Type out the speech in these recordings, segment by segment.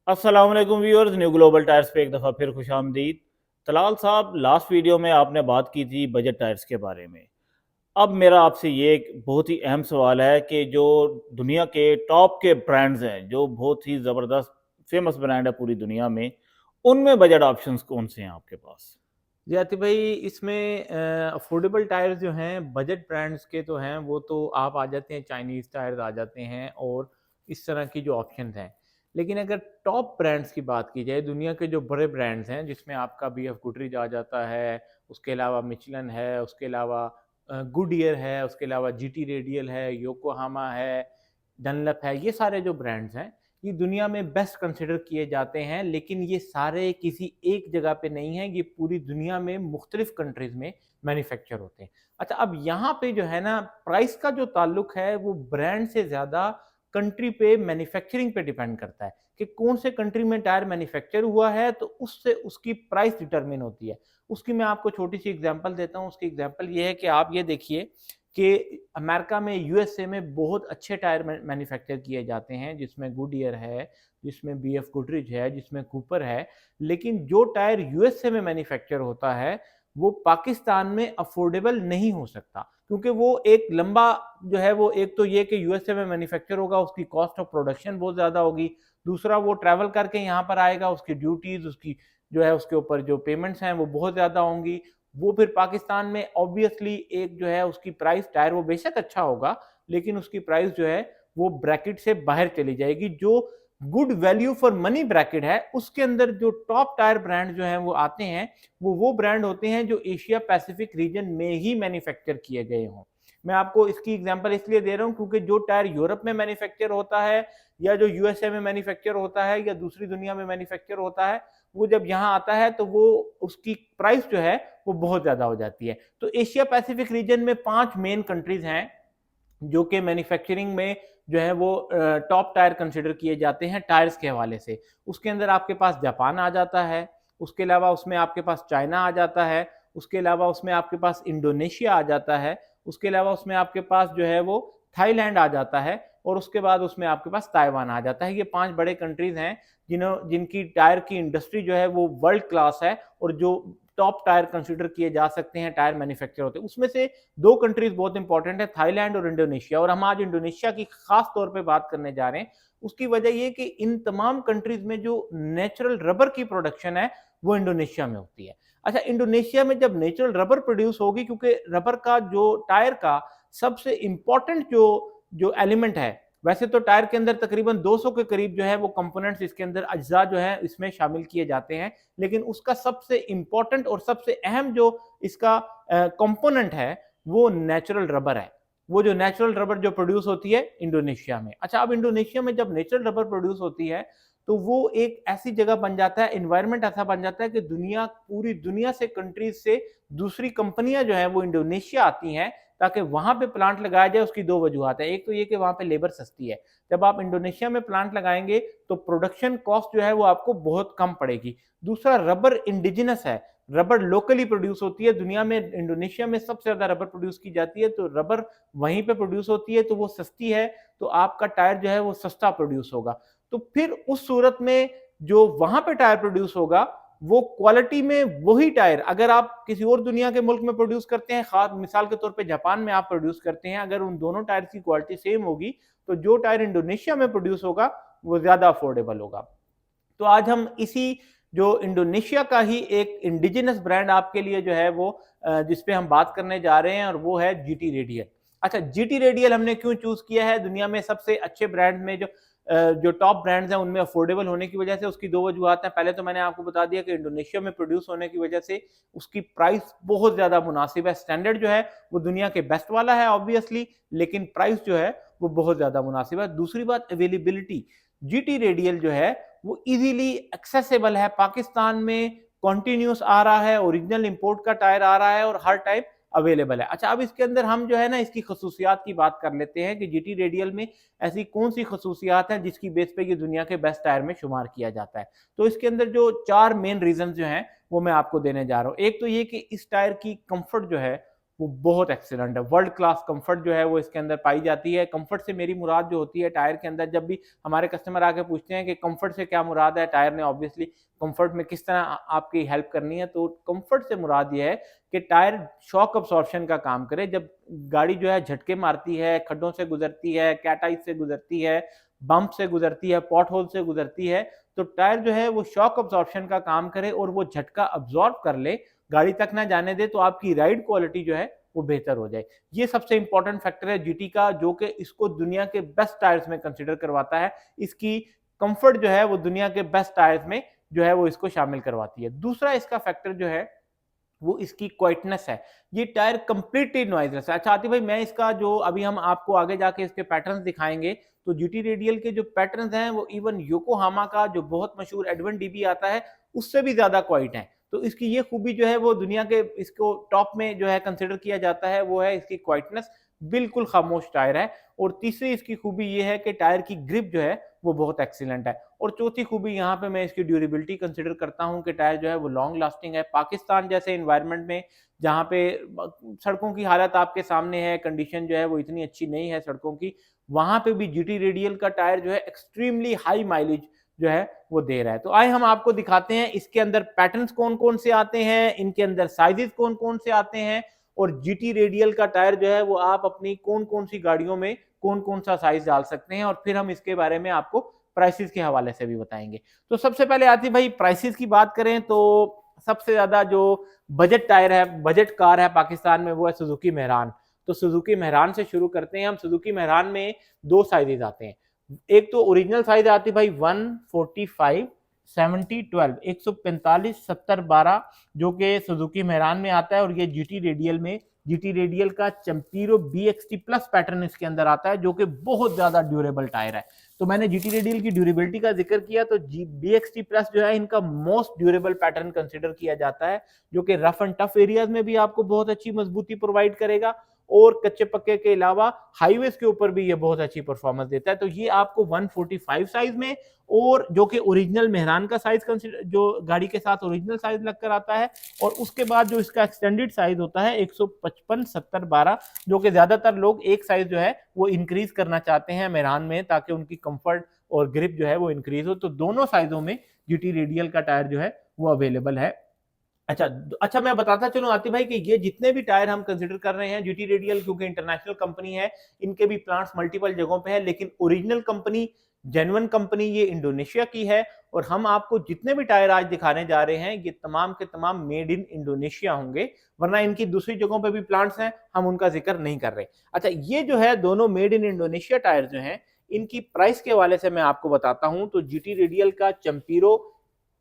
अस्सलाम वालेकुम viewers, new global tyres पे एक दफ़ा फिर खुशामदीद। तलाल साहब, लास्ट वीडियो में आपने बात की थी बजट टायर्स के बारे में। अब मेरा आपसे ये एक बहुत ही अहम सवाल है कि जो दुनिया के टॉप के ब्रांड्स हैं, जो बहुत ही ज़बरदस्त फेमस ब्रांड है पूरी दुनिया में, उनमें बजट ऑप्शंस कौन से हैं आपके पास? जी आतिफ भाई, इसमें अफोर्डेबल टायर्स जो हैं बजट ब्रांड्स के तो हैं। वो तो आप आ जाते हैं, चाइनीज़ टायर्स आ जाते हैं और इस तरह की जो ऑप्शन हैं। लेकिन अगर टॉप ब्रांड्स की बात की जाए, दुनिया के जो बड़े ब्रांड्स हैं जिसमें आपका बी एफ गुडरीज आ जाता है, उसके अलावा मिचलन है, उसके अलावा गुडियर है, उसके अलावा जी टी रेडियल है, योकोहामा है, डनलप है, ये सारे जो ब्रांड्स हैं ये दुनिया में बेस्ट कंसिडर किए जाते हैं। लेकिन ये सारे किसी एक जगह पे नहीं हैं, ये पूरी दुनिया में मुख्तलिफ कंट्रीज में मैन्युफैक्चर होते हैं। अच्छा, अब यहाँ पे जो है ना, प्राइस का जो ताल्लुक है वो ब्रांड से ज़्यादा कंट्री पे, मैन्युफैक्चरिंग पे डिपेंड करता है कि कौन से कंट्री में टायर मैन्युफैक्चर हुआ है, तो उससे उसकी प्राइस डिटरमिन होती है। उसकी मैं आपको छोटी सी एग्जांपल देता हूँ। उसकी एग्जांपल ये है कि आप ये देखिए कि अमेरिका में, यूएसए में बहुत अच्छे टायर मैन्युफैक्चर किए जाते हैं, जिसमें गुडियर है, जिसमें बीएफ गुडरिच है, जिसमें कूपर है। लेकिन जो टायर यूएसए में मैन्युफैक्चर होता है वो पाकिस्तान में अफोर्डेबल नहीं हो सकता, क्योंकि वो एक लंबा जो है, वो एक तो ये कि यूएसए में मैन्युफैक्चर होगा, उसकी कॉस्ट ऑफ प्रोडक्शन बहुत ज़्यादा होगी। दूसरा, वो ट्रैवल करके यहाँ पर आएगा, उसकी ड्यूटीज़, उसकी जो है उसके ऊपर जो पेमेंट्स हैं वो बहुत ज़्यादा होंगी। वो फिर पाकिस्तान में ऑब्वियसली एक जो है उसकी प्राइस, टायर वो बेशक अच्छा होगा लेकिन उसकी प्राइस जो है वो ब्रैकेट से बाहर चली जाएगी। जो good value for money bracket है, उसके अंदर जो टॉप टायर ब्रांड जो हैं वो आते हैं, वो ब्रांड होते हैं जो एशिया पैसिफिक रीजन में ही मैन्युफैक्चर किए गए हों। मैं आपको इसकी एग्जांपल इसलिए दे रहा हूं क्योंकि जो टायर यूरोप में मैन्युफैक्चर होता है, या जो यूएसए में मैन्युफैक्चर होता है, या दूसरी दुनिया में मैन्युफैक्चर होता है, वो जब यहाँ आता है तो वो उसकी प्राइस जो है वो बहुत ज्यादा हो जाती है। तो एशिया पैसिफिक रीजन में 5 मेन कंट्रीज हैं जो कि मैन्युफैक्चरिंग में जो है वो टॉप टायर कंसिडर किए जाते हैं टायर्स के हवाले से। उसके अंदर आपके पास जापान आ जाता है, उसके अलावा उसमें आपके पास चाइना आ जाता है, उसके अलावा उसमें आपके पास इंडोनेशिया आ जाता है, उसके अलावा उसमें आपके पास जो है वो थाईलैंड आ जाता है, और उसके बाद उसमें आपके पास ताइवान आ जाता है। ये 5 बड़े कंट्रीज हैं जिनकी टायर की इंडस्ट्री जो है वो वर्ल्ड क्लास है, और जो टॉप टायर कंसिडर किए जा सकते हैं, टायर मैन्युफैक्चर होते हैं। उसमें से 2 कंट्रीज बहुत इंपॉर्टेंट है, थाईलैंड और इंडोनेशिया। और हम आज इंडोनेशिया की खास तौर पे बात करने जा रहे हैं। उसकी वजह ये कि इन तमाम कंट्रीज में जो नेचुरल रबर की प्रोडक्शन है वो इंडोनेशिया में होती है। अच्छा, इंडोनेशिया में जब नेचुरल रबर प्रोड्यूस होगी, क्योंकि रबर का जो टायर का सबसे इंपॉर्टेंट जो जो एलिमेंट है, वैसे तो टायर के अंदर तकरीबन 200 के करीब जो है वो कंपोनेंट्स, इसके अंदर अज्जा जो है इसमें शामिल किए जाते हैं, लेकिन उसका सबसे इंपॉर्टेंट और सबसे अहम जो इसका कंपोनेंट है वो नेचुरल रबर है। वो जो नेचुरल रबर जो प्रोड्यूस होती है इंडोनेशिया में। अच्छा, अब इंडोनेशिया में जब नेचुरल रबर प्रोड्यूस होती है तो वो एक ऐसी जगह बन जाता है, इन्वायरमेंट ऐसा बन जाता है कि पूरी दुनिया से, कंट्रीज से दूसरी कंपनियां जो है वो इंडोनेशिया आती हैं ताकि वहां पे प्लांट लगाया जाए। उसकी 2 वजूहत है। एक तो ये कि वहां पे लेबर सस्ती है। जब आप इंडोनेशिया में प्लांट लगाएंगे तो प्रोडक्शन कॉस्ट जो है वो आपको बहुत कम पड़ेगी। दूसरा, रबर इंडिजिनस है, रबर लोकली प्रोड्यूस होती है। दुनिया में इंडोनेशिया में सबसे ज्यादा रबर प्रोड्यूस की जाती है, तो रबर वहीं पे प्रोड्यूस होती है, तो वो सस्ती है, तो आपका टायर जो है वो सस्ता प्रोड्यूस होगा। तो फिर उस सूरत में जो वहां पे टायर प्रोड्यूस होगा, वो क्वालिटी में वही टायर अगर आप किसी और दुनिया के मुल्क में प्रोड्यूस करते हैं, खास मिसाल के तौर पे जापान में आप प्रोड्यूस करते हैं, अगर उन दोनों टायर की क्वालिटी सेम होगी तो जो टायर इंडोनेशिया में प्रोड्यूस होगा वो ज्यादा अफोर्डेबल होगा। तो आज हम इसी जो इंडोनेशिया का ही एक इंडिजिनस ब्रांड आपके लिए जो है वो जिसपे हम बात करने जा रहे हैं, और वो है जीटी रेडियल। अच्छा, जीटी रेडियल हमने क्यों चूज किया है? दुनिया में सबसे अच्छे ब्रांड में जो टॉप ब्रांड्स हैं उनमें अफोर्डेबल होने की वजह से उसकी 2 वजूहत हैं। पहले तो मैंने आपको बता दिया कि इंडोनेशिया में प्रोड्यूस होने की वजह से उसकी प्राइस बहुत ज्यादा मुनासिब है। स्टैंडर्ड जो है वो दुनिया के बेस्ट वाला है ऑब्वियसली, लेकिन प्राइस जो है वो बहुत ज्यादा मुनासिब है। दूसरी बात, अवेलेबिलिटी। जीटी रेडियल जो है वो इजीली एक्सेसिबल है, पाकिस्तान में कॉन्टिन्यूस आ रहा है, ओरिजिनल इंपोर्ट का टायर आ रहा है और हर टाइप अवेलेबल है। अच्छा, अब इसके अंदर हम जो है ना इसकी खसूसियात की बात कर लेते हैं कि जीटी रेडियल में ऐसी कौन सी खसूसियात हैं जिसकी बेस पे ये दुनिया के बेस्ट टायर में शुमार किया जाता है। तो इसके अंदर जो 4 मेन रीजन जो हैं वो मैं आपको देने जा रहा हूँ। एक तो ये कि इस टायर की कंफर्ट जो है वो बहुत एक्सीलेंट है। वर्ल्ड क्लास कंफर्ट जो है वो इसके अंदर पाई जाती है। कंफर्ट से मेरी मुराद जो होती है टायर के अंदर, जब भी हमारे कस्टमर आके पूछते हैं कि कंफर्ट से क्या मुराद है, टायर ने ऑब्वियसली कंफर्ट में किस तरह आपकी हेल्प करनी है, तो कंफर्ट से मुराद ये है कि टायर शॉक अब्सॉर्प्शन का काम करे। जब गाड़ी जो है झटके मारती है, खड्डों से गुजरती है, कैट आइस से गुजरती है, बम्प से गुजरती है, पॉट होल से गुजरती है, तो टायर जो है वो शॉक अब्सॉर्प्शन का काम करे और वो झटका अब्सॉर्ब कर ले, गाड़ी तक ना जाने दे, तो आपकी राइड क्वालिटी जो है वो बेहतर हो जाए। ये सबसे इंपॉर्टेंट फैक्टर है जीटी का, जो कि इसको दुनिया के बेस्ट टायर्स में कंसीडर करवाता है। इसकी कंफर्ट जो है वो दुनिया के बेस्ट टायर्स में जो है वो इसको शामिल करवाती है। दूसरा इसका फैक्टर जो है वो इसकी क्वाइटनेस है। ये टायर कंप्लीटली नॉइजलेस है। अच्छा आतिफ भाई, मैं इसका जो अभी हम आपको आगे जाके इसके पैटर्न्स दिखाएंगे, तो जीटी रेडियल के जो पैटर्न्स हैं वो इवन योकोहामा का जो बहुत मशहूर एडवन डीबी आता है उससे भी ज्यादा क्वाइट है। तो इसकी ये खूबी जो है वो दुनिया के इसको टॉप में जो है कंसिडर किया जाता है, वो है इसकी क्वाइटनेस। बिल्कुल खामोश टायर है। और तीसरी इसकी खूबी ये है कि टायर की ग्रिप जो है वो बहुत एक्सीलेंट है। और चौथी खूबी यहाँ पे मैं इसकी ड्यूरेबिलिटी कंसिडर करता हूँ कि टायर जो है वो लॉन्ग लास्टिंग है। पाकिस्तान जैसे इन्वायरमेंट में जहाँ पे सड़कों की हालत आपके सामने है, कंडीशन जो है वो इतनी अच्छी नहीं है सड़कों की, वहां पे भी जीटी रेडियल का टायर जो है एक्सट्रीमली हाई माइलेज जो है वो दे रहा है। तो आए हम आपको दिखाते हैं इसके अंदर पैटर्न्स कौन कौन से आते हैं, इनके अंदर साइजेस कौन कौन से आते हैं, और जीटी रेडियल का टायर जो है वो आप अपनी कौन कौन सी गाड़ियों में कौन कौन सा साइज डाल सकते हैं, और फिर हम इसके बारे में आपको प्राइसेस के हवाले से भी बताएंगे। तो सबसे पहले आती भाई प्राइसेस की बात करें तो सबसे ज्यादा जो बजट टायर है, बजट कार है पाकिस्तान में, वो है सुजुकी मेहरान। तो सुजुकी मेहरान से शुरू करते हैं हम। सुजुकी मेहरान में दो साइजेस आते हैं। एक तो ओरिजिनल साइज आती भाई 145 70 12 145 70 12 जो कि सुजुकी मेहरान में आता है, और ये जीटी रेडियल में, जीटी रेडियल का चैंपिरो BXT प्लस पैटर्न इसके अंदर आता है, जो कि बहुत ज्यादा ड्यूरेबल टायर है। तो मैंने जीटी रेडियल की ड्यूरेबिलिटी का जिक्र किया, तो BXT प्लस जो है इनका मोस्ट ड्यूरेबल पैटर्न कंसिडर किया जाता है, जो कि रफ एंड टफ एरियाज में भी आपको बहुत अच्छी मजबूती प्रोवाइड करेगा, और कच्चे पक्के के अलावा हाईवेज के ऊपर भी ये बहुत अच्छी परफॉर्मेंस देता है। तो ये आपको 145 साइज में, और जो कि ओरिजिनल मेहरान का साइज जो गाड़ी के साथ ओरिजिनल साइज लगकर आता है, और उसके बाद जो इसका एक्सटेंडेड साइज होता है 155 70 12, जो कि ज्यादातर लोग एक साइज जो है वो इंक्रीज करना चाहते हैं मेहरान में, ताकि उनकी कंफर्ट और ग्रिप जो है वो इंक्रीज हो। तो दोनों साइजों में जीटी रेडियल का टायर जो है वो अवेलेबल है। अच्छा मैं बताता चलूं आतिफ भाई कि ये जितने भी टायर हम कंसिडर कर रहे हैं, जीटी रेडियल क्योंकि इंटरनेशनल कंपनी है, इनके भी प्लांट्स मल्टीपल जगहों पे है, लेकिन ओरिजिनल कंपनी, जेन्युइन कंपनी ये इंडोनेशिया की है। और हम आपको जितने भी टायर आज दिखाने जा रहे हैं ये तमाम के तमाम मेड इन इंडोनेशिया होंगे, वरना इनकी दूसरी जगहों पे भी प्लांट्स हैं, हम उनका जिक्र नहीं कर रहे। अच्छा, ये जो है दोनों मेड इन इंडोनेशिया टायर जो हैं, इनकी प्राइस के हवाले से मैं आपको बताता हूं। तो जीटी रेडियल का चैंपिरो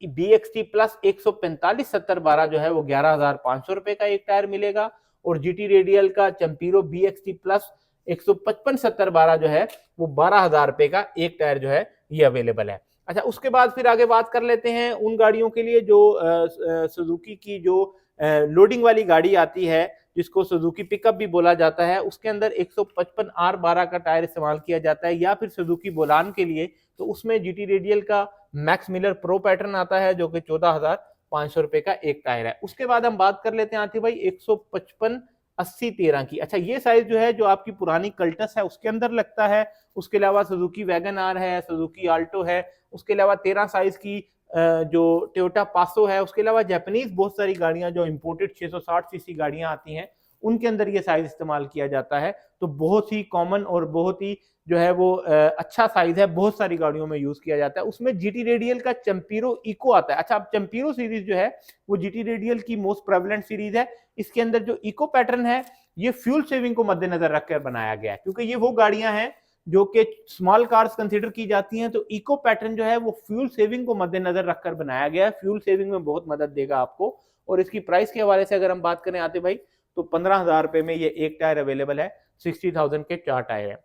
BXT प्लस 145 70 12 जो है वो 11,500 रुपए का एक टायर मिलेगा, और जीटी रेडियल का चैंपिरो BXT प्लस 155 70 12 जो है वो 12,000 रुपए का एक टायर जो है ये अवेलेबल है। अच्छा, उसके बाद फिर आगे बात कर लेते हैं उन गाड़ियों के लिए जो सुजुकी की जो लोडिंग वाली गाड़ी आती है, जिसको सुजुकी पिकअप भी बोला जाता है, उसके अंदर 155 R12 का टायर इस्तेमाल किया जाता है, या फिर सुजुकी बोलान के लिए तो उसमें जीटी रेडियल का मैक्स मिलर प्रो पैटर्न आता है, जो कि 14,500 रुपए का एक टायर है। उसके बाद हम बात कर लेते हैं आती भाई 155 80 13 की। अच्छा, ये साइज जो है जो आपकी पुरानी कल्टस है उसके अंदर लगता है। उसके अलावा सुजुकी वैगन आर है, सुजुकी आल्टो है, उसके अलावा 13 साइज की जो टोयोटा पासो है, उसके अलावा जापानीज बहुत सारी गाड़ियां जो इंपोर्टेड 660 सीसी गाड़ियां आती हैं, उनके अंदर ये साइज इस्तेमाल किया जाता है। तो बहुत ही कॉमन और बहुत ही जो है वो अच्छा साइज है, बहुत सारी गाड़ियों में यूज किया जाता है। उसमें जीटी रेडियल का चैंपिरो इको आता है। अच्छा, अब चैंपिरो सीरीज जो है वो जीटी रेडियल की मोस्ट प्रेवलेंट सीरीज है। इसके अंदर जो इको पैटर्न है ये फ्यूल सेविंग को मद्देनजर रखकर बनाया गया है, क्योंकि ये वो गाड़ियां हैं जो कि स्मॉल कार्स कंसीडर की जाती हैं। तो इको पैटर्न जो है वो फ्यूल सेविंग को मद्देनजर रखकर बनाया गया है, फ्यूल सेविंग में बहुत मदद देगा आपको। और इसकी प्राइस के हवाले से अगर हम बात करें आते भाई, तो 15,000 रुपए में ये एक टायर अवेलेबल है, 60,000 के 4 टायर है।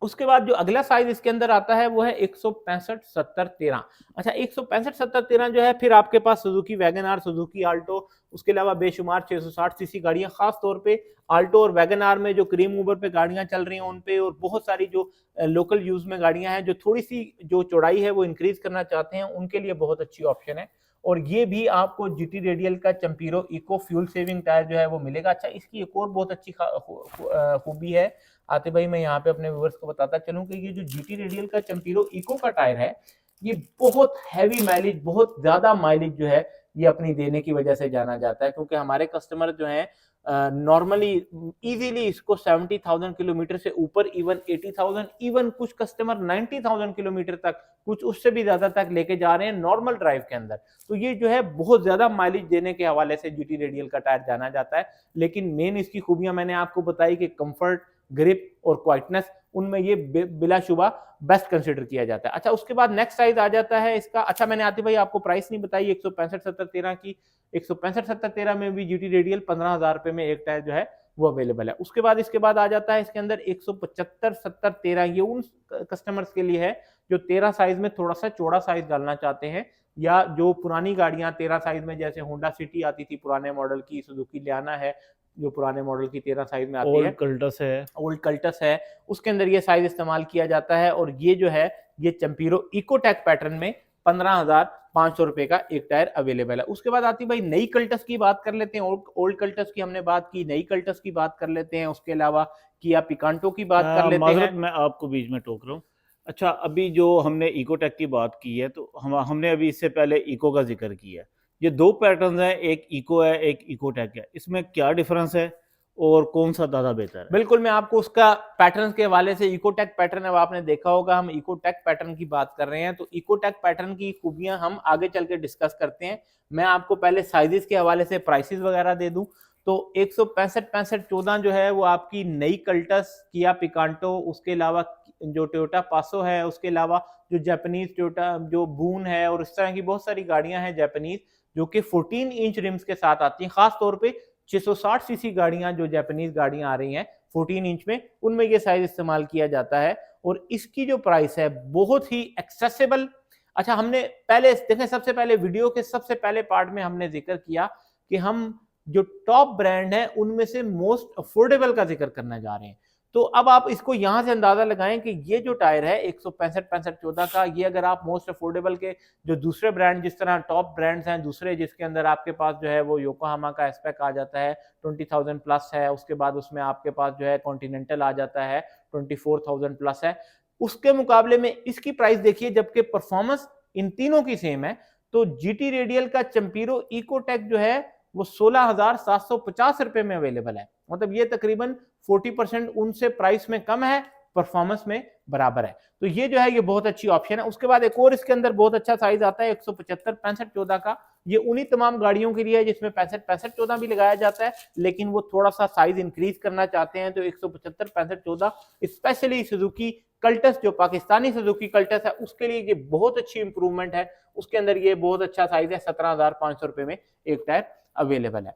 उसके बाद जो अगला साइज इसके अंदर आता है वो है 165 70 13। अच्छा, 165 70 13 जो है, फिर आपके पास Suzuki Wagon R, Suzuki Alto, उसके अलावा बेशुमार 660 सीसी गाड़ियां, खास तौर पे आल्टो और वैगन आर में जो क्रीम मूवर पे गाड़ियां चल रही हैं उन पे, और बहुत सारी जो लोकल यूज में गाड़ियां हैं जो थोड़ी सी जो चौड़ाई है वो इंक्रीज करना चाहते हैं, उनके लिए बहुत अच्छी ऑप्शन है। और ये भी आपको जीटी रेडियल का चैम्पिरो इको फ्यूल सेविंग टायर जो है वो मिलेगा। अच्छा, इसकी एक और बहुत अच्छी खूबी है आतिफ भाई, मैं यहाँ पे अपने व्यूअर्स को बताता चलूँ कि ये जो जीटी रेडियल का चैम्पिरो इको का टायर है, ये बहुत हैवी माइलेज, बहुत ज्यादा माइलेज जो है ये अपनी देने की वजह से जाना जाता है, क्योंकि हमारे कस्टमर जो हैं नॉर्मली इजीली इसको 70,000 किलोमीटर से ऊपर, इवन 80,000, इवन कुछ कस्टमर 90,000 किलोमीटर तक, कुछ उससे भी ज्यादा तक लेके जा रहे हैं नॉर्मल ड्राइव के अंदर। तो ये जो है बहुत ज्यादा माइलेज देने के हवाले से जीटी रेडियल का टायर जाना जाता है। लेकिन मेन इसकी खूबियां मैंने आपको बताई कि कंफर्ट, ग्रिप और क्वाइटनेस, उनमें ये बिलाशुबा बेस्ट कंसिडर किया जाता है। अच्छा, उसके बाद नेक्स्ट साइज आ जाता है इसका। अच्छा, मैंने आतिफ भाई आपको प्राइस नहीं बताई 165/70/13 की। 165/70/13 में भी जीटी रेडियल 15,000 रुपए में एक टायर जो है वो अवेलेबल है। उसके बाद इसके बाद आ जाता है इसके अंदर 175/70/13। ये उन कस्टमर्स के लिए है जो 13 साइज में थोड़ा सा चौड़ा साइज डालना चाहते हैं, या जो पुरानी गाड़ियां 13 साइज में, जैसे होंडा सिटी आती थी पुराने मॉडल की, सुजुकी लियाना है जो पुराने मॉडल की 13 साइज में आती है, ओल्ड कल्टस है, ओल्ड कल्टस है, उसके अंदर ये साइज इस्तेमाल किया जाता है। और ये जो है ये चैम्पिरो इकोटेक पैटर्न में 15,500 रुपए का एक टायर अवेलेबल है। उसके बाद आती भाई नई कल्टस की बात कर लेते हैं। ओल्ड कल्टस की हमने बात की, नई कल्टस की बात कर लेते हैं। उसके अलावा किया पिकांटो की बात कर लेते माजरत हैं। मैं आपको बीच में टोक रहा हूँ। अच्छा, अभी जो हमने इकोटेक की बात की है, तो हमने अभी इससे पहले इको का जिक्र किया है। ये दो पैटर्न्स हैं, एक इको है, एक इकोटेक है। इसमें क्या डिफरेंस है और कौन सा ज़्यादा बेहतर है? बिल्कुल, मैं आपको उसका पैटर्न के हवाले से, इकोटेक पैटर्न अब आपने देखा होगा, हम इकोटेक पैटर्न की बात कर रहे हैं, तो इकोटेक पैटर्न की खूबियां हम आगे चल के डिस्कस करते हैं। मैं आपको पहले साइजेस के हवाले से प्राइसेस वगैरह दे दूं तो 165/65/14 जो है वो आपकी नई कल्टस, किया पिकांटो, उसके अलावा जो टोयोटा पासो है, उसके अलावा जो जापानीज टोयोटा जो बून है, और इस तरह की बहुत सारी गाड़ियां हैं जापानीज जो कि 14 इंच रिम्स के साथ आती हैं। खास तौर पे 660 सीसी गाड़ियां जो जापानीज गाड़ियां आ रही हैं 14 इंच में, उनमें ये साइज इस्तेमाल किया जाता है। और इसकी जो प्राइस है बहुत ही एक्सेसिबल। अच्छा, हमने पहले देखें, सबसे पहले वीडियो के सबसे पहले पार्ट में हमने जिक्र किया कि हम जो टॉप ब्रांड है उनमें से मोस्ट अफोर्डेबल का जिक्र करने जा रहे हैं। तो अब आप इसको यहां से अंदाजा लगाएं कि ये जो टायर है 165/65/14 का, ये अगर आप मोस्ट अफोर्डेबल के जो दूसरे ब्रांड, जिस तरह टॉप ब्रांड्स हैं दूसरे, जिसके अंदर आपके पास जो है वो योकोहामा का एस्पेक आ जाता है 20,000 प्लस है, उसके बाद उसमें आपके पास जो है कॉन्टिनेंटल आ जाता है 24,000 प्लस है, उसके मुकाबले में इसकी प्राइस देखिए, जबकि परफॉर्मेंस इन तीनों की सेम है। तो जीटी रेडियल का चैम्पिरो इकोटेक जो है वो 16,750 रुपए में अवेलेबल है। मतलब ये तकरीबन 40% उनसे प्राइस में कम है, परफॉर्मेंस में बराबर है। तो ये जो है ये बहुत अच्छी ऑप्शन है। उसके बाद एक और इसके अंदर बहुत अच्छा साइज आता है 175/65/14 का। ये उन्हीं तमाम गाड़ियों के लिए है जिसमें 65/65/14 भी लगाया जाता है, लेकिन वो थोड़ा सा साइज इंक्रीज करना चाहते हैं तो 175/65/14 स्पेशली सुजुकी कल्टस, जो पाकिस्तानी सुजुकी कल्टस है, उसके लिए ये बहुत अच्छी इंप्रूवमेंट है। उसके अंदर ये बहुत अच्छा साइज है, 17,500 रुपए में एक टायर अवेलेबल है।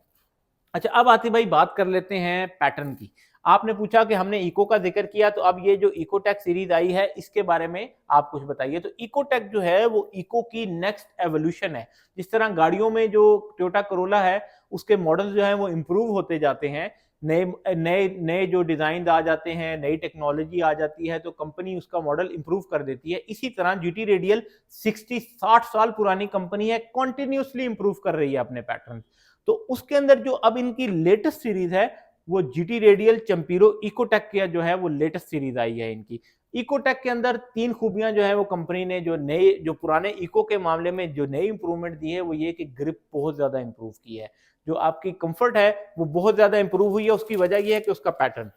अच्छा, अब आती भाई बात कर लेते हैं पैटर्न की। आपने पूछा कि हमने इको का जिक्र किया, तो अब ये जो इकोटेक सीरीज आई है इसके बारे में आप कुछ बताइए। तो इकोटेक जो है वो इको की नेक्स्ट एवोल्यूशन है। जिस तरह गाड़ियों में जो टोयोटा करोला है उसके मॉडल जो है वो इंप्रूव होते जाते हैं, नए नए नए जो डिजाइन आ जाते हैं, नई टेक्नोलॉजी आ जाती है, तो कंपनी उसका मॉडल इंप्रूव कर देती है। इसी तरह जीटी रेडियल 60-60 साल पुरानी कंपनी है, कॉन्टिन्यूसली इंप्रूव कर रही है अपने पैटर्न। तो उसके अंदर जो अब इनकी लेटेस्ट सीरीज है वो जीटी रेडियल चैम्पिरो इकोटेक का जो है वो लेटेस्ट सीरीज आई है इनकी। इकोटेक के अंदर 3 खूबियां जो है वो कंपनी ने जो पुराने इको के मामले में जो नई इंप्रूवमेंट दी है वो ये कि ग्रिप बहुत ज्यादा इंप्रूव की है, जो आपकी कंफर्ट है वो बहुत ज्यादा इंप्रूव हुई है। उसकी वजह यह है कि उसका पैटर्न।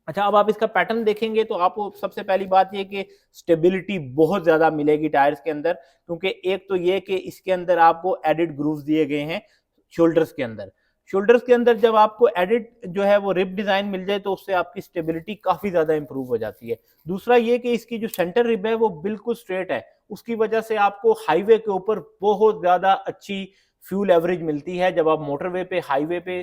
अच्छा, अब आप इसका पैटर्न देखेंगे तो आपको सबसे पहली बात ये कि स्टेबिलिटी बहुत ज्यादा मिलेगी टायर्स के अंदर, क्योंकि एक तो ये कि इसके अंदर आपको एडिड ग्रूव्स दिए गए हैं शोल्डर्स के अंदर। शोल्डर्स के अंदर जब आपको एडिट जो है वो रिब डिजाइन मिल जाए तो उससे आपकी स्टेबिलिटी काफी ज्यादा इंप्रूव हो जाती है। दूसरा ये कि इसकी जो सेंटर रिब है वो बिल्कुल स्ट्रेट है, उसकी वजह से आपको हाईवे के ऊपर बहुत ज्यादा अच्छी फ्यूल एवरेज मिलती है। जब आप मोटरवे पे, हाईवे पे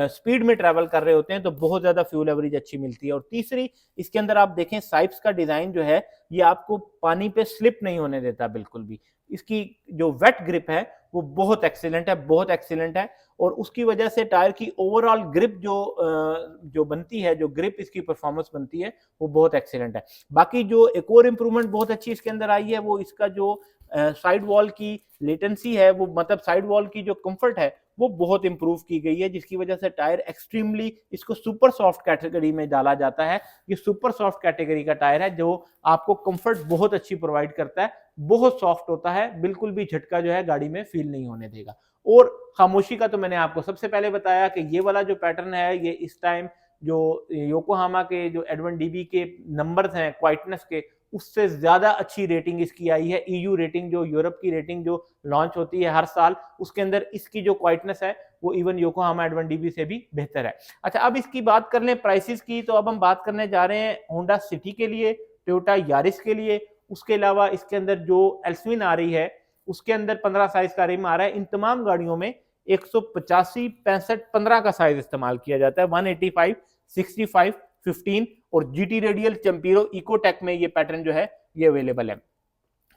स्पीड में ट्रैवल कर रहे होते हैं तो बहुत ज्यादा फ्यूल एवरेज अच्छी मिलती है। और तीसरी, इसके अंदर आप देखें साइप्स का डिजाइन जो है ये आपको पानी पे स्लिप नहीं होने देता बिल्कुल भी। इसकी जो वेट ग्रिप है वो बहुत एक्सीलेंट है, बहुत एक्सीलेंट है। और उसकी वजह से टायर की ओवरऑल ग्रिप जो बनती है, जो ग्रिप इसकी परफॉर्मेंस बनती है वो बहुत एक्सीलेंट है। बाकी जो एक और इंप्रूवमेंट बहुत अच्छी इसके अंदर आई है वो इसका जो साइड वॉल की लेटेंसी है वो, मतलब साइड वॉल की जो कंफर्ट है वो बहुत इंप्रूव की गई है, जिसकी वजह से टायर एक्सट्रीमली, इसको सुपर सॉफ्ट कैटेगरी में डाला जाता है। ये सुपर सॉफ्ट कैटेगरी का टायर है जो आपको कंफर्ट बहुत अच्छी प्रोवाइड करता है, बहुत सॉफ्ट होता है, बिल्कुल भी झटका जो है गाड़ी में फील नहीं होने देगा। और खामोशी का तो मैंने आपको सबसे पहले बताया कि ये वाला जो पैटर्न है ये इस टाइम जो योकोहामा के जो एडवन डीबी के नंबर्स हैं क्वाइटनेस के, उससे ज्यादा अच्छी रेटिंग इसकी आई है। ईयू रेटिंग, जो यूरोप की रेटिंग जो लॉन्च होती है हर साल, उसके अंदर इसकी जो क्वाइटनेस है वो इवन योकोहामा एडवन डीबी से भी बेहतर है। अच्छा, अब इसकी बात कर लें प्राइसेस की, तो अब हम बात करने जा रहे हैं होंडा सिटी के लिए, टोयोटा यारिस के लिए, उसके अलावा इसके अंदर जो एल्सविन आ रही है उसके अंदर 15 साइज का रिम आ रहा है। इन तमाम गाड़ियों में 185, 65, 15 का साइज इस्तेमाल किया जाता है। 185, 65, 15 और जीटी रेडियल चैंपियरो इकोटेक में ये पैटर्न जो है ये अवेलेबल है।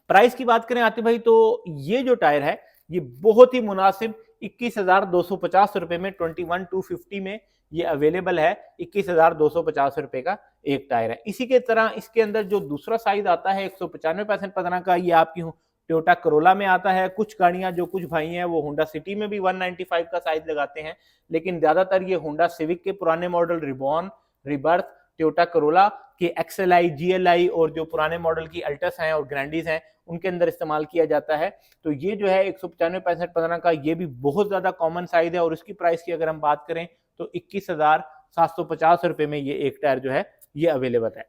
प्राइस की बात करें आतिफ भाई, तो ये जो टायर है ये बहुत ही मुनासिब 21,250 रुपए में, 21,250 में ये अवेलेबल है। 21,250 रुपए का एक टायर है। इसी के तरह इसके अंदर जो दूसरा साइज आता है 195 15 का, ये आपकी टोयोटा करोला में आता है। कुछ गाड़ियां जो कुछ भाई हैं वो होंडा सिटी में भी 195 का साइज लगाते हैं, लेकिन ज्यादातर ये होंडा सिविक के पुराने model, reborn, rebirth, Toyota Corolla के एक्सएलआई, जीएलआई और जो पुराने मॉडल की अल्टस हैं और ग्रैंडीज हैं उनके अंदर इस्तेमाल किया जाता है। तो ये जो है 195 65 15 का, ये भी बहुत ज्यादा कॉमन साइज है। और इसकी प्राइस की अगर हम बात करें तो 21,750 रुपए में ये एक टायर जो है ये अवेलेबल है।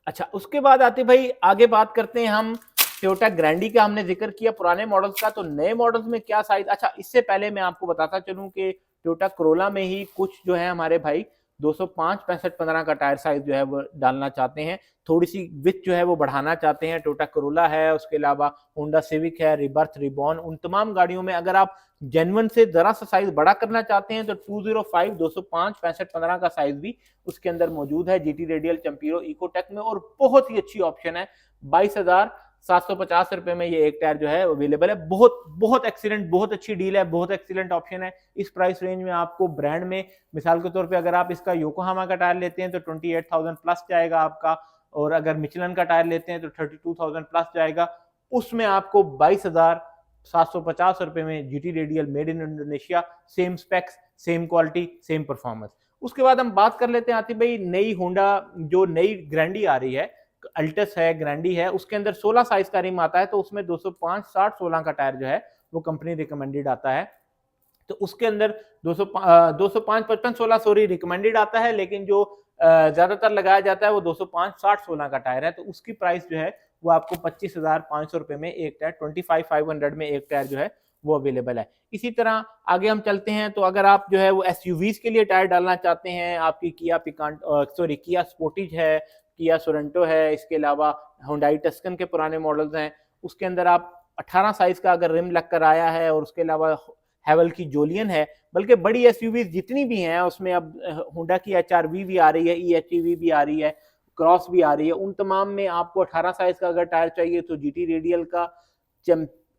अच्छा, उसके बाद आते भाई आगे बात करते हैं हम टोयोटा ग्रैंडी का। हमने जिक्र किया पुराने मॉडल्स का, तो नए मॉडल्स में क्या साइज। अच्छा, इससे पहले मैं आपको बताता चलूं कि टोयोटा करोला में ही कुछ जो है हमारे भाई 205 65 15 का टायर साइज जो है वो डालना चाहते हैं, थोड़ी सी विथ जो है वो बढ़ाना चाहते हैं। टोयोटा करोला है, उसके अलावा होंडा सिविक है, रिबर्थ, रिबॉर्न, उन तमाम गाड़ियों में अगर आप जेन्युइन से जरा सा साइज बड़ा करना चाहते हैं तो 205 205 65 15 का साइज भी उसके अंदर मौजूद है जीटी रेडियल चैंपियरो इकोटेक में, और बहुत ही अच्छी ऑप्शन है। 22,750 रुपए में ये एक टायर जो है अवेलेबल है। बहुत बहुत एक्सीलेंट, बहुत अच्छी डील है, बहुत एक्सीलेंट ऑप्शन है। इस प्राइस रेंज में आपको ब्रांड में, मिसाल के तौर पे अगर आप इसका योकोहामा का टायर लेते हैं तो 28,000 प्लस जाएगा आपका, और अगर मिचलन का टायर लेते हैं तो 32,000 प्लस जाएगा। उसमें आपको 22,750 रुपए में GT radial made in Indonesia, same specs, same quality, same performance. उसके बाद हम बात कर लेते हैं आतिफ भाई नई होंडा, जो नई ग्रैंडी आ रही है, अल्टस है, ग्रैंडी है, उसके अंदर 16 साइज का रिम आता है। तो उसमें 205 60 16 का टायर जो है वो कंपनी रिकमेंडेड आता है। तो उसके अंदर 205 55 16 सॉरी रिकमेंडेड आता है, लेकिन जो ज्यादातर लगाया जाता है वो 205 60 16 का टायर है। तो उसकी प्राइस जो है वो आपको 25,500 रुपए में एक टायर, 25,500 में एक टायर जो है वो अवेलेबल है। इसी तरह आगे हम चलते हैं, तो अगर आप जो है वो एसयूवीज के लिए टायर डालना चाहते हैं, आपकी किया पिकांट सॉरी किया स्पोर्टिज है, किया सोरेंटो है, इसके अलावा हुंडई टस्कन के पुराने मॉडल्स हैं, उसके अंदर आप 18 साइज का अगर रिम लग कर आया है, और उसके अलावा हैवल की जोलियन है, बल्कि बड़ी एसयूवीज जितनी भी हैं उसमें अब होंडा की एचआरवी भी आ रही है, ईएचईवी भी आ रही है, क्रॉस भी आ रही है, उन तमाम में आपको 18 साइज का अगर टायर चाहिए तो जीटी रेडियल का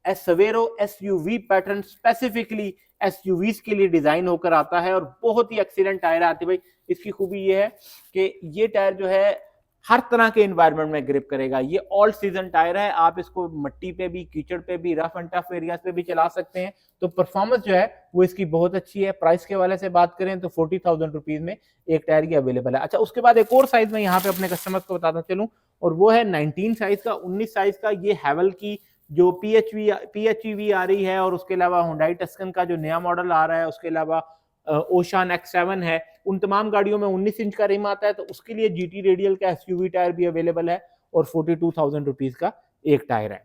सवेरो एसयूवी पैटर्न स्पेसिफिकली एसयूवीज के लिए डिजाइन होकर आता है, और बहुत ही एक्सीलेंट टायर आती है भाई। इसकी खूबी ये है कि ये टायर जो है हर तरह के एनवायरनमेंट में ग्रिप करेगा। ये ऑल सीजन टायर है, आप इसको मिट्टी पे भी, कीचड़ पे भी, रफ एंड टफ एरियाज पे भी चला सकते हैं। तो परफॉर्मेंस जो है वो इसकी बहुत अच्छी है। प्राइस के वाले से बात करें तो 40,000 रुपीज में एक टायर की अवेलेबल है। अच्छा, उसके बाद एक और साइज में यहाँ पे अपने कस्टमर्स को बताता चलूं, और वो है 19 साइज का, 19 साइज का। ये हैवल की जो पीएचईवी आ रही है, और उसके अलावा हुंडई टस्कन का जो नया मॉडल आ रहा है, उसके अलावा ओशान X7 है, उन तमाम गाड़ियों में 19 इंच का रिम आता है। तो उसके लिए जीटी रेडियल का एसयूवी टायर भी अवेलेबल है, और 42,000 रुपीज का एक टायर है।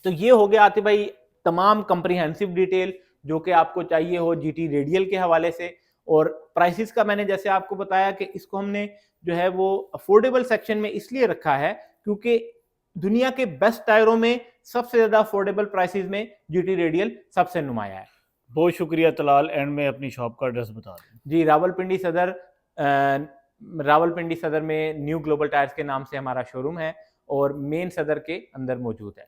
तो ये हो गया आतिफ भाई तमाम कंप्रीहेंसिव डिटेल जो कि आपको चाहिए हो जीटी रेडियल के हवाले से। और प्राइसेस का मैंने जैसे आपको बताया कि इसको हमने जो है वो अफोर्डेबल सेक्शन में इसलिए रखा है क्योंकि दुनिया के बेस्ट टायरों में सबसे ज्यादा अफोर्डेबल प्राइसेस में जीटी रेडियल सबसे नुमाया है। बहुत शुक्रिया तलाल। एंड में अपनी शॉप का एड्रेस बता दें। जी, रावलपिंडी सदर में न्यू ग्लोबल टायर्स के नाम से हमारा शोरूम है, और मेन सदर के अंदर मौजूद है।